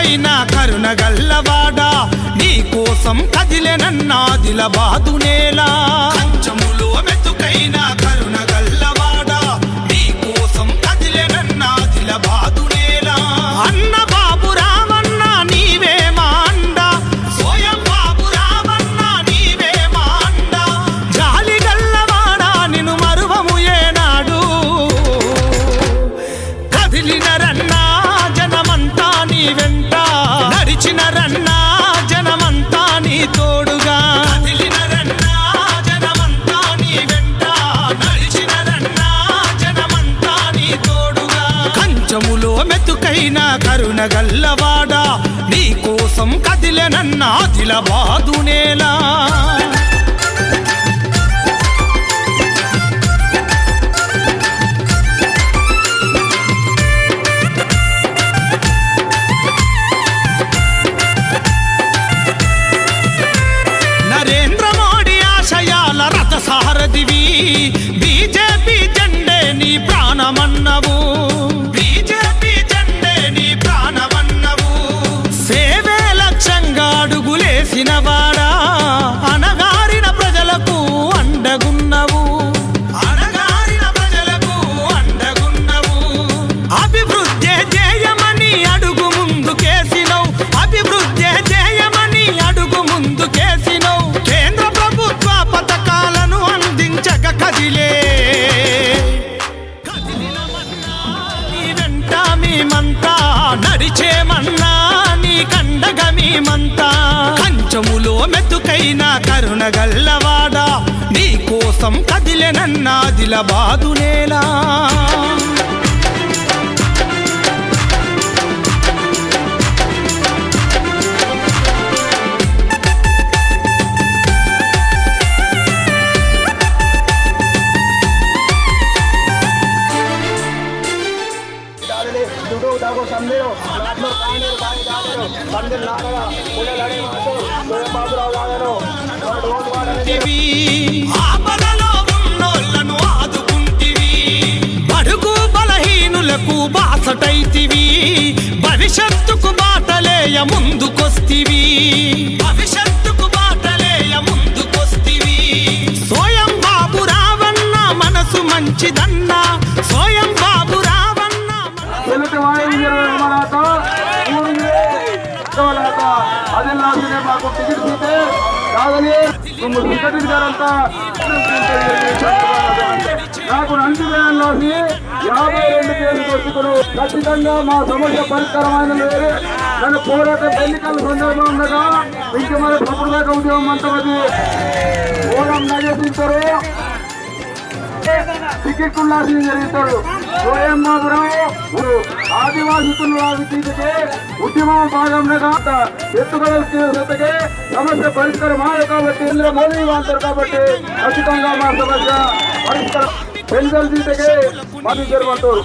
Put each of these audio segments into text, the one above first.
మెతుకైన కరుణ గల్లవాడా నీ కోసం కదిలెనన్నాదిలాబాదు నేల కంచములో మెతుకైన కరుణ గల్లవాడా నీ కోసం కదిలెనన్నాదిలాబాదు నేల అన్న బాబు రామన్న నీవే మా అండ సోయం బాబు రామన్న నీవే మా అండ జాలి గల్లవాడా నిన్ను మరువము ఏనాడు కదిలినరన్నా జనమంతా నీ వెంట నడిచినరన్నా జనమంతా నీ తోడుగా కదిలినరన్నా జనమంతా నీ వెంట నడిచినరన్నా జనమంతా నీ తోడుగా కంచములో మెతుకైన కరుణ గల్లవాడా నీ కోసం కదిలెనన్నాదిలాబాదు నేల సారథివి బీజేపీ జెండే నీ ప్రాణమన్నవు బీజేపీ జెండే నీ ప్రాణమన్నవు సేవే లక్ష్యంగా అడుగులేసిన వాడా అనగారిన ప్రజలకు అండగున్నవు అనగారిన ప్రజలకు అండగున్నవు అభివృద్ధి చేయమని అడుగు ముందుకేసినవు అభివృద్ధి చేయమని అడుగు ముందుకేసినవు కేంద్ర ప్రభుత్వ పథకాలను అందించక కదిలే కదిలినమన్నా నీ వెంట మేమంతా నడిచేమన్నా నీ కండగ మేమంతా కంచములో మెతుకైన కరుణ గల్లవాడా నీ కోసం కదిలెనన్నాదిలాబాదు నేల ఆపదలో ఉన్నోళ్ళను ఆదుకుంటివి బడుగు బలహీనులకు బాసటైతివి భవిష్యత్తుకు బాటలేయ ముందుకొస్తివి భవిష్యత్తుకు బాటలేయ ముందుకొస్తివి సోయం బాబు రావన్న మనసు మంచిదన్నా సోయం బాబు రావన్న మాకు టికెట్ ఇస్తే కాదని నాకు నంది వేయాల్లోసి 52 కేసులు కొట్టుకుని ఖచ్చితంగా మా సమస్య పరిష్కారమైన నన్ను పోరాట ఎన్నికల సందర్భం ఉండగా ఇంక మన సంప్రదాయ ఉద్యమం అంతమది ఓనం నగేసింటారు టికెట్లు నాశనం జరుగుతారు సోయం బాబురావు ఆదివాసితులు తీసకే ఉద్యమం భాగంగా ఎత్తుగడకే సమస్య పరిష్కారం కాబట్టి ఇందులో మోదీ అంటారు కాబట్టి ఖచ్చితంగా మా సమస్య పరిష్కారం పెన్షన్ తీసకే మద్దతు జరగమంటారు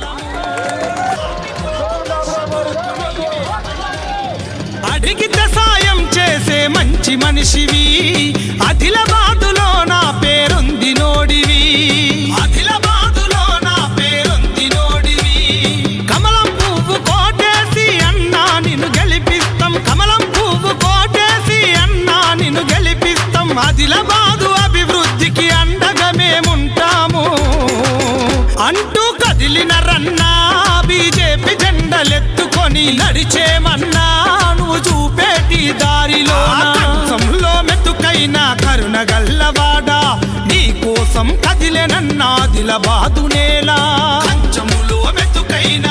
అడిగితే సాయం చేసే మంచి మనిషివి ఆదిలాబాదులో నా పేరుంది నోడివి ఆదిలాబాదులో నా పేరుంది నోడివి కమలం పువ్వు కోటేసి అన్నా నిన్ను గెలిపిస్తాం కమలం పువ్వు కోటేసి అన్నా నిన్ను గెలిపిస్తాం ఆదిలాబాదు అభివృద్ధికి అండగా మేముంటాము అంటూ కదిలినరన్నా బీజేపీ జెండలెత్తుకొని నడిచేమన్నా నువ్వు చూపేటి దారిలో కంచంలో మెతుకైన కరుణ గల్లవాడా నీ కోసం కదిలెనన్నాదిలాబాదు నేల కంచములో మెతుకైన